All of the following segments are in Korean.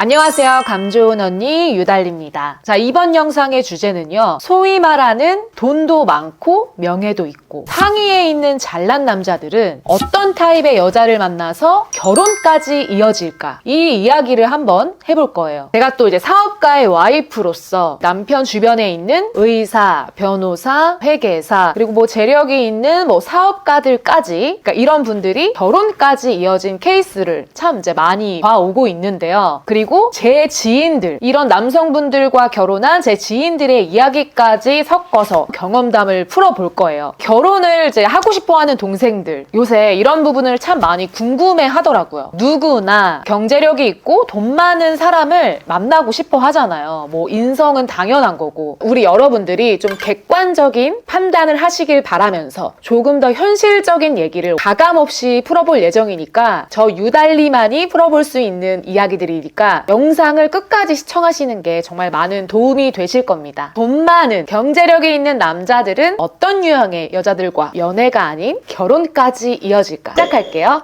안녕하세요. 감 좋은 언니 유달리입니다. 자, 이번 영상의 주제는요. 소위 말하는 돈도 많고 명예도 있고 상위에 있는 잘난 남자들은 어떤 타입의 여자를 만나서 결혼까지 이어질까? 이 이야기를 한번 해볼 거예요. 제가 또 이제 사업가의 와이프로서 남편 주변에 있는 의사, 변호사, 회계사, 그리고 뭐 재력이 있는 뭐 사업가들까지, 그러니까 이런 분들이 결혼까지 이어진 케이스를 참 이제 많이 봐오고 있는데요. 그리고 제 지인들, 이런 남성분들과 결혼한 제 지인들의 이야기까지 섞어서 경험담을 풀어볼 거예요. 결혼을 이제 하고 싶어하는 동생들, 요새 이런 부분을 참 많이 궁금해 하더라고요. 누구나 경제력이 있고 돈 많은 사람을 만나고 싶어 하잖아요. 뭐 인성은 당연한 거고, 우리 여러분들이 좀 객관적인 판단을 하시길 바라면서 조금 더 현실적인 얘기를 가감없이 풀어볼 예정이니까 저 유달리만이 풀어볼 수 있는 이야기들이니까 영상을 끝까지 시청하시는 게 정말 많은 도움이 되실 겁니다. 돈 많은 경제력이 있는 남자들은 어떤 유형의 여자들과 연애가 아닌 결혼까지 이어질까? 시작할게요.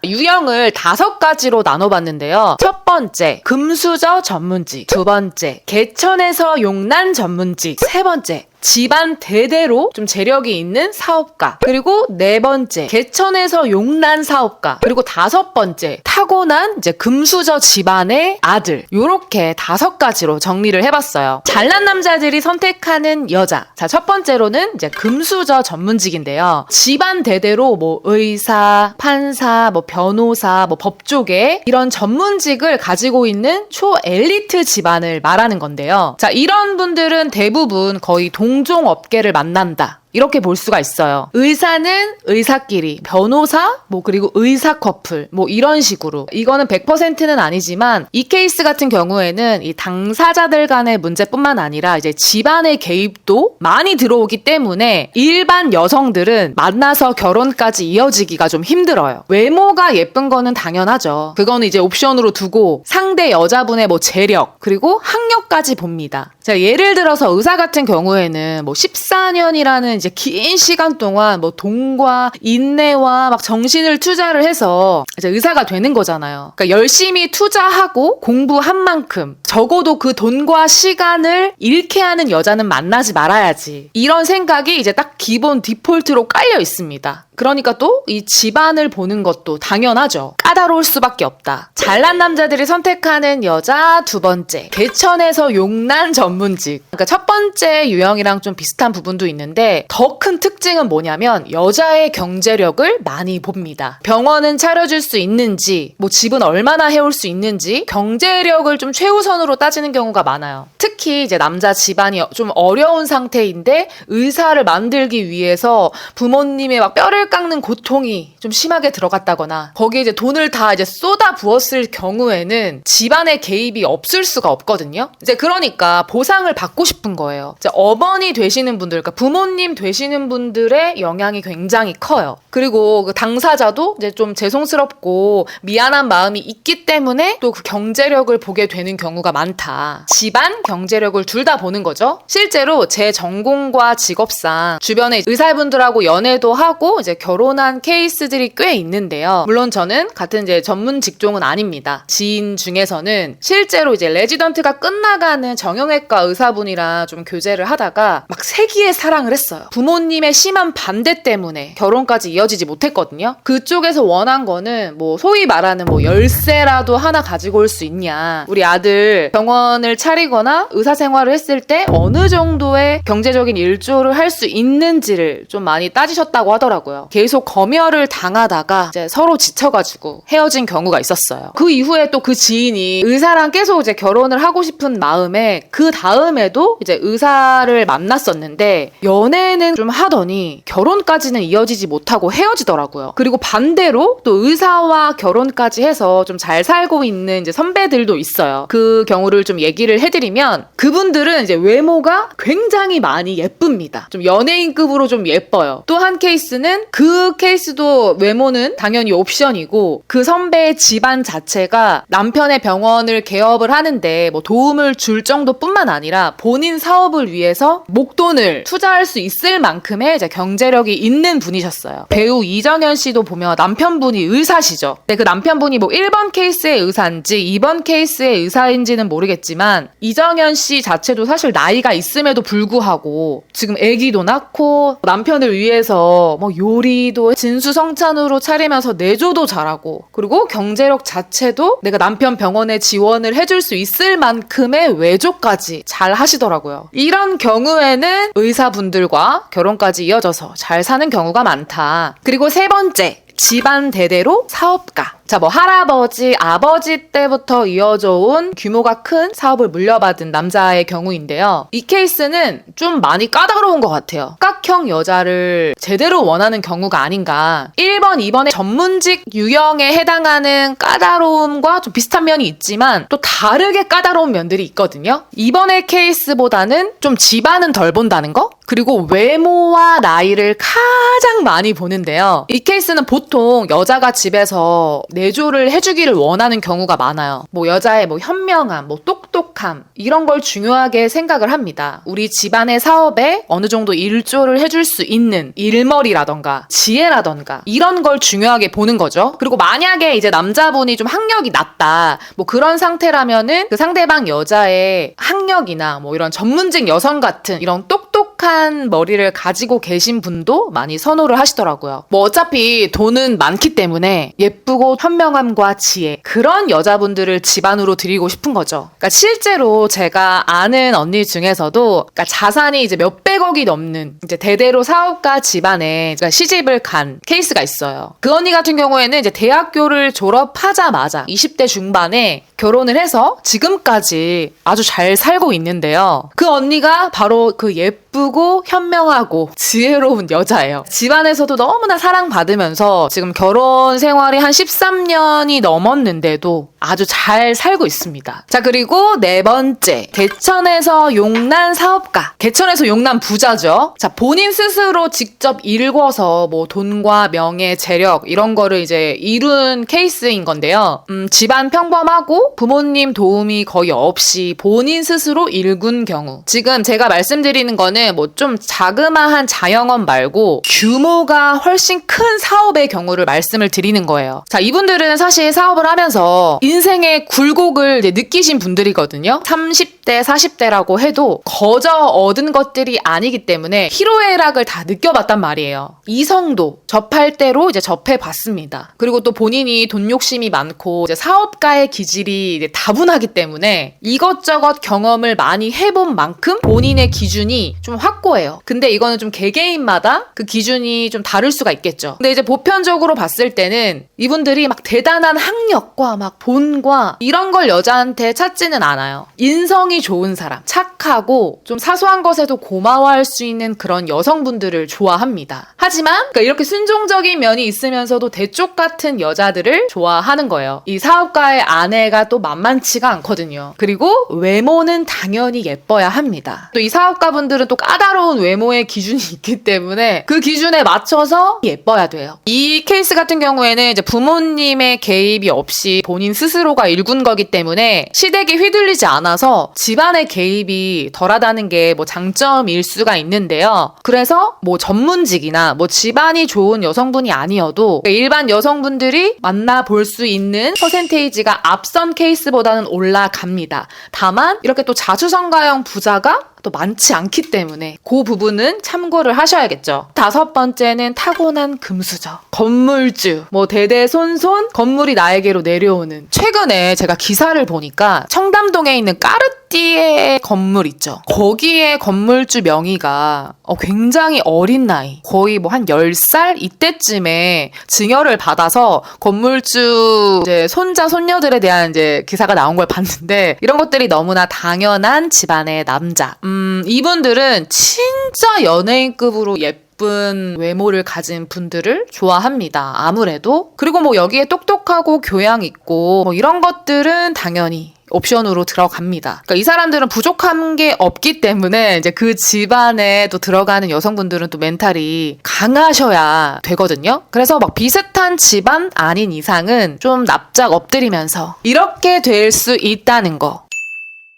유형을 5가지로 나눠봤는데요. 첫 번째, 금수저 전문직. 두 번째, 개천에서 용난 전문직. 세 번째, 집안 대대로 좀 재력이 있는 사업가. 그리고 네 번째, 개천에서 용난 사업가. 그리고 다섯 번째, 타고난 이제 금수저 집안의 아들. 요렇게 5가지로 정리를 해봤어요. 잘난 남자들이 선택하는 여자. 자, 첫 번째로는 이제 금수저 전문직인데요. 집안 대대로 뭐 의사, 판사, 뭐 변호사, 뭐 법조계 이런 전문직을 가지고 있는 초엘리트 집안을 말하는 건데요. 자, 이런 분들은 대부분 거의 동종 업계를 만난다. 이렇게 볼 수가 있어요. 의사는 의사끼리, 변호사, 뭐 그리고 의사 커플, 뭐 이런 식으로. 이거는 100%는 아니지만 이 케이스 같은 경우에는 이 당사자들 간의 문제뿐만 아니라 이제 집안의 개입도 많이 들어오기 때문에 일반 여성들은 만나서 결혼까지 이어지기가 좀 힘들어요. 외모가 예쁜 거는 당연하죠. 그거는 이제 옵션으로 두고 상대 여자분의 뭐 재력, 그리고 학력까지 봅니다. 자, 예를 들어서 의사 같은 경우에는 뭐 14년이라는 이제 긴 시간 동안 뭐 돈과 인내와 막 정신을 투자를 해서 이제 의사가 되는 거잖아요. 그러니까 열심히 투자하고 공부한 만큼 적어도 그 돈과 시간을 잃게 하는 여자는 만나지 말아야지. 이런 생각이 이제 딱 기본 디폴트로 깔려 있습니다. 그러니까 또 이 집안을 보는 것도 당연하죠. 까다로울 수밖에 없다. 잘난 남자들이 선택하는 여자. 두 번째, 개천에서 용난 전문직. 그러니까 첫 번째 유형이랑 좀 비슷한 부분도 있는데 더 큰 특징은 뭐냐면 여자의 경제력을 많이 봅니다. 병원은 차려줄 수 있는지, 뭐 집은 얼마나 해올 수 있는지 경제력을 좀 최우선으로 따지는 경우가 많아요. 특히 이제 남자 집안이 좀 어려운 상태인데 의사를 만들기 위해서 부모님의 막 뼈를 깎는 고통이 좀 심하게 들어갔다거나 거기에 이제 돈을 다 이제 쏟아 부었을 경우에는 집안의 개입이 없을 수가 없거든요. 이제 그러니까 보상을 받고 싶은 거예요. 이제 어머니 되시는 분들, 그러니까 부모님 되시는 분들의 영향이 굉장히 커요. 그리고 그 당사자도 이제 좀 죄송스럽고 미안한 마음이 있기 때문에 또 그 경제력을 보게 되는 경우가 많다. 집안 경제력을 둘 다 보는 거죠. 실제로 제 전공과 직업상 주변에 의사분들하고 연애도 하고 이제 결혼한 케이스들이 꽤 있는데요. 물론 저는 같은 이제 전문 직종은 아닙니다. 지인 중에서는 실제로 이제 레지던트가 끝나가는 정형외과 의사분이랑 좀 교제를 하다가 막 세기의 사랑을 했어요. 부모님의 심한 반대 때문에 결혼까지 이어지지 못했거든요. 그쪽에서 원한 거는 뭐 소위 말하는 뭐 열쇠라도 하나 가지고 올 수 있냐, 우리 아들 병원을 차리거나 의사 생활을 했을 때 어느 정도의 경제적인 일조를 할 수 있는지를 좀 많이 따지셨다고 하더라고요. 계속 검열을 당하다가 이제 서로 지쳐가지고 헤어진 경우가 있었어요. 그 이후에 또 그 지인이 의사랑 계속 이제 결혼을 하고 싶은 마음에 그 다음에도 이제 의사를 만났었는데 연애는 좀 하더니 결혼까지는 이어지지 못하고 헤어지더라고요. 그리고 반대로 또 의사와 결혼까지 해서 좀 잘 살고 있는 이제 선배들도 있어요. 그 경우를 좀 얘기를 해드리면 뭐냐면 그분들은 이제 외모가 굉장히 많이 예쁩니다. 좀 연예인급으로 좀 예뻐요. 또 한 케이스는 그 케이스도 외모는 당연히 옵션이고 그 선배의 집안 자체가 남편의 병원을 개업을 하는데 뭐 도움을 줄 정도뿐만 아니라 본인 사업을 위해서 목돈을 투자할 수 있을 만큼의 이제 경제력이 있는 분이셨어요. 배우 이정현 씨도 보면 남편분이 의사시죠. 근데 그 남편분이 뭐 1번 케이스의 의사인지 2번 케이스의 의사인지는 모르겠지만 이정현 씨 자체도 사실 나이가 있음에도 불구하고 지금 아기도 낳고 남편을 위해서 뭐 요리도 진수성찬으로 차리면서 내조도 잘하고 그리고 경제력 자체도 내가 남편 병원에 지원을 해줄 수 있을 만큼의 외조까지 잘 하시더라고요. 이런 경우에는 의사분들과 결혼까지 이어져서 잘 사는 경우가 많다. 그리고 세 번째, 집안 대대로 사업가. 자, 뭐 할아버지, 아버지 때부터 이어져 온 규모가 큰 사업을 물려받은 남자의 경우인데요. 이 케이스는 좀 많이 까다로운 것 같아요. 각형 여자를 제대로 원하는 경우가 아닌가. 1번, 2번의 전문직 유형에 해당하는 까다로움과 좀 비슷한 면이 있지만 또 다르게 까다로운 면들이 있거든요. 이번의 케이스보다는 좀 집안은 덜 본다는 거? 그리고 외모와 나이를 가장 많이 보는데요. 이 케이스는 보통 여자가 집에서 내조를 해주기를 원하는 경우가 많아요. 뭐 여자의 뭐 현명함, 뭐 똑똑함 이런 걸 중요하게 생각을 합니다. 우리 집안의 사업에 어느 정도 일조를 해줄 수 있는 일머리라던가 지혜라던가 이런 걸 중요하게 보는 거죠. 그리고 만약에 이제 남자분이 좀 학력이 낮다 뭐 그런 상태라면은 그 상대방 여자의 학력이나 뭐 이런 전문직 여성 같은 이런 똑똑한 머리를 가지고 계신 분도 많이 선호를 하시더라고요. 뭐 어차피 돈은 많기 때문에 예쁘고 현명함과 지혜 그런 여자분들을 집안으로 들이고 싶은 거죠. 그러니까 실제로 제가 아는 언니 중에서도 그러니까 자산이 이제 몇백억이 넘는 이제 대대로 사업가 집안에 시집을 간 케이스가 있어요. 그 언니 같은 경우에는 이제 대학교를 졸업하자마자 20대 중반에 결혼을 해서 지금까지 아주 잘 살고 있는데요. 그 언니가 바로 그 예쁘고 현명하고 지혜로운 여자예요. 집안에서도 너무나 사랑받으면서 지금 결혼 생활이 한 13년이 넘었는데도 아주 잘 살고 있습니다. 자, 그리고 네 번째, 개천에서 용난 사업가. 개천에서 용난 부자죠. 자, 본인 스스로 직접 일궈서 뭐 돈과 명예, 재력 이런 거를 이제 이룬 케이스인 건데요. 집안 평범하고 부모님 도움이 거의 없이 본인 스스로 일군 경우. 지금 제가 말씀드리는 거는 뭐 좀 자그마한 자영업 말고 규모가 훨씬 큰 사업의 경우를 말씀을 드리는 거예요. 자, 이분들은 사실 사업을 하면서 인생의 굴곡을 이제 느끼신 분들이거든요. 30대, 40대라고 해도 거저 얻은 것들이 아니기 때문에 희로애락을 다 느껴봤단 말이에요. 이성도 접할 대로 이제 접해봤습니다. 그리고 또 본인이 돈 욕심이 많고 이제 사업가의 기질이 이제 다분하기 때문에 이것저것 경험을 많이 해본 만큼 본인의 기준이 좀 확고해요. 근데 이거는 좀 개개인마다 그 기준이 좀 다를 수가 있겠죠. 근데 이제 보편적으로 봤을 때는 이분들이 막 대단한 학력과 막 본과 이런 걸 여자한테 찾지는 않아요. 인성이 좋은 사람, 착하고 좀 사소한 것에도 고마워할 수 있는 그런 여성분들을 좋아합니다. 하지만 그러니까 이렇게 순종적인 면이 있으면서도 대쪽 같은 여자들을 좋아하는 거예요. 이 사업가의 아내가 또 만만치가 않거든요. 그리고 외모는 당연히 예뻐야 합니다. 또 이 사업가분들은 또 까다로운 외모의 기준이 있기 때문에 그 기준에 맞춰서 예뻐야 돼요. 이 케이스 같은 경우에는 이제 부모님의 개입이 없이 본인 스스로가 일군 거기 때문에 시댁에 휘둘리지 않아서 집안의 개입이 덜하다는 게 뭐 장점일 수가 있는데요. 그래서 뭐 전문직이나 뭐 집안이 좋은 여성분이 아니어도 일반 여성분들이 만나볼 수 있는 퍼센테이지가 앞선 케이스보다는 올라갑니다. 다만 이렇게 또 자수성가형 부자가 또 많지 않기 때문에 그 부분은 참고를 하셔야겠죠. 다섯 번째는 타고난 금수저. 건물주. 뭐 대대손손 건물이 나에게로 내려오는. 최근에 제가 기사를 보니까 청담동에 있는 까르띠에 건물 있죠. 거기에 건물주 명의가 굉장히 어린 나이. 거의 뭐 한 10살 이때쯤에 증여를 받아서 건물주 이제 손자 손녀들에 대한 이제 기사가 나온 걸 봤는데 이런 것들이 너무나 당연한 집안의 남자. 이분들은 진짜 연예인급으로 예쁜 외모를 가진 분들을 좋아합니다. 아무래도. 그리고 뭐 여기에 똑똑하고 교양 있고 뭐 이런 것들은 당연히 옵션으로 들어갑니다. 그러니까 이 사람들은 부족한 게 없기 때문에 이제 그 집안에 또 들어가는 여성분들은 또 멘탈이 강하셔야 되거든요. 그래서 막 비슷한 집안 아닌 이상은 좀 납작 엎드리면서 이렇게 될 수 있다는 거.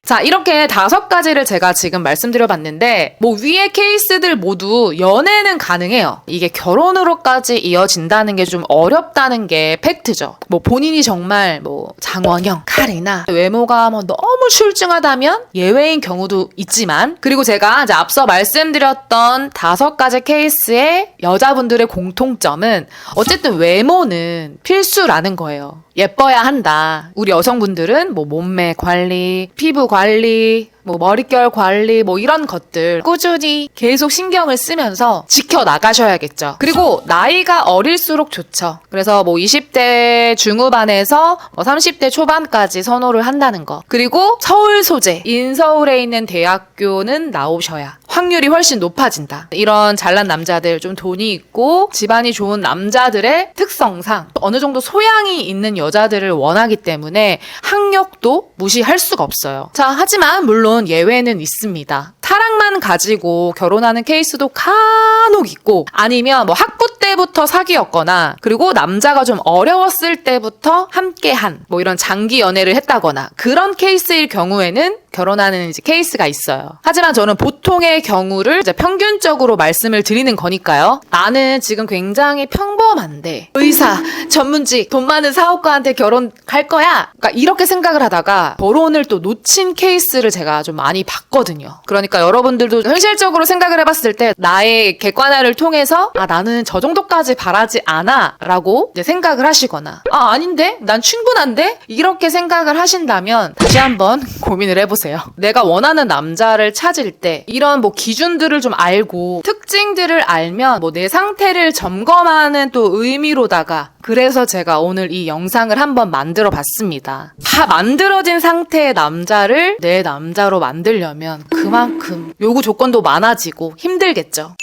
자, 이렇게 5가지를 제가 지금 말씀드려봤는데 뭐 위의 케이스들 모두 연애는 가능해요. 이게 결혼으로까지 이어진다는 게 좀 어렵다는 게 팩트죠. 뭐 본인이 정말 뭐 장원영, 카리나 외모가 뭐 너무 출중하다면 예외인 경우도 있지만, 그리고 제가 이제 앞서 말씀드렸던 5가지 케이스의 여자분들의 공통점은 어쨌든 외모는 필수라는 거예요. 예뻐야 한다. 우리 여성분들은 뭐 몸매 관리, 피부 관리, 뭐 머릿결 관리, 뭐 이런 것들 꾸준히 계속 신경을 쓰면서 지켜나가셔야겠죠. 그리고 나이가 어릴수록 좋죠. 그래서 뭐 20대 중후반에서 30대 초반까지 선호를 한다는 거. 그리고 서울 소재, 인서울에 있는 대학교는 나오셔야 확률이 훨씬 높아진다. 이런 잘난 남자들, 좀 돈이 있고 집안이 좋은 남자들의 특성상 어느 정도 소양이 있는 여자들을 원하기 때문에 학력도 무시할 수가 없어요. 자, 하지만 물론 예외는 있습니다. 타락만 가지고 결혼하는 케이스도 간혹 있고, 아니면 뭐 학부 때부터 사귀었거나, 그리고 남자가 좀 어려웠을 때부터 함께한 뭐 이런 장기 연애를 했다거나, 그런 케이스일 경우에는 결혼하는 이제 케이스가 있어요. 하지만 저는 보통의 경우를 이제 평균적으로 말씀을 드리는 거니까요. 나는 지금 굉장히 평범한데 의사, 전문직, 돈 많은 사업가한테 결혼할 거야. 그러니까 이렇게 생각을 하다가 결혼을 또 놓친 케이스를 제가 좀 많이 봤거든요. 그러니까 여러분들도 현실적으로 생각을 해봤을 때 나의 객관화를 통해서 나는 저 정도까지 바라지 않아 라고 이제 생각을 하시거나, 아닌데? 난 충분한데? 이렇게 생각을 하신다면 다시 한번 고민을 해보세요. 내가 원하는 남자를 찾을 때 이런 뭐 기준들을 좀 알고 특징들을 알면 뭐 내 상태를 점검하는 또 의미로다가, 그래서 제가 오늘 이 영상을 한번 만들어 봤습니다. 다 만들어진 상태의 남자를 내 남자로 만들려면 그만큼 요구 조건도 많아지고 힘들겠죠.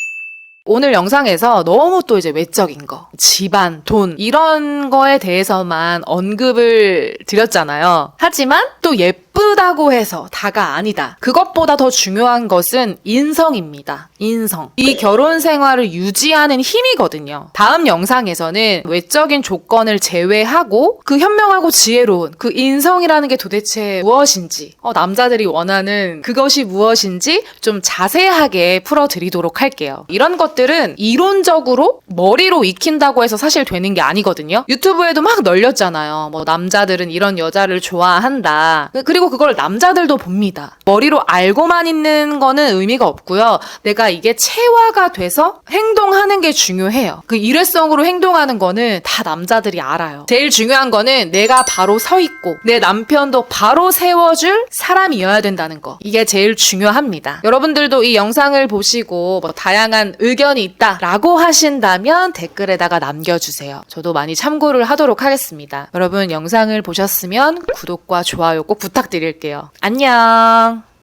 오늘 영상에서 너무 또 이제 외적인 거, 집안, 돈 이런 거에 대해서만 언급을 드렸잖아요. 하지만 또 예쁘다고 해서 다가 아니다. 그것보다 더 중요한 것은 인성입니다. 인성. 이 결혼 생활을 유지하는 힘이거든요. 다음 영상에서는 외적인 조건을 제외하고 그 현명하고 지혜로운 그 인성이라는 게 도대체 무엇인지, 남자들이 원하는 그것이 무엇인지 좀 자세하게 풀어드리도록 할게요. 이런 것들은 이론적으로 머리로 익힌다고 해서 사실 되는 게 아니거든요. 유튜브에도 막 널렸잖아요. 뭐 남자들은 이런 여자를 좋아한다. 그리고 그걸 남자들도 봅니다. 머리로 알고만 있는 거는 의미가 없고요. 내가 이게 체화가 돼서 행동하는 게 중요해요. 그 일회성으로 행동하는 거는 다 남자들이 알아요. 제일 중요한 거는 내가 바로 서 있고 내 남편도 바로 세워줄 사람이어야 된다는 거. 이게 제일 중요합니다. 여러분들도 이 영상을 보시고 뭐 다양한 의견이 있다라고 하신다면 댓글에다가 남겨주세요. 저도 많이 참고를 하도록 하겠습니다. 여러분 영상을 보셨으면 구독과 좋아요 꼭 부탁드릴게요. 안녕.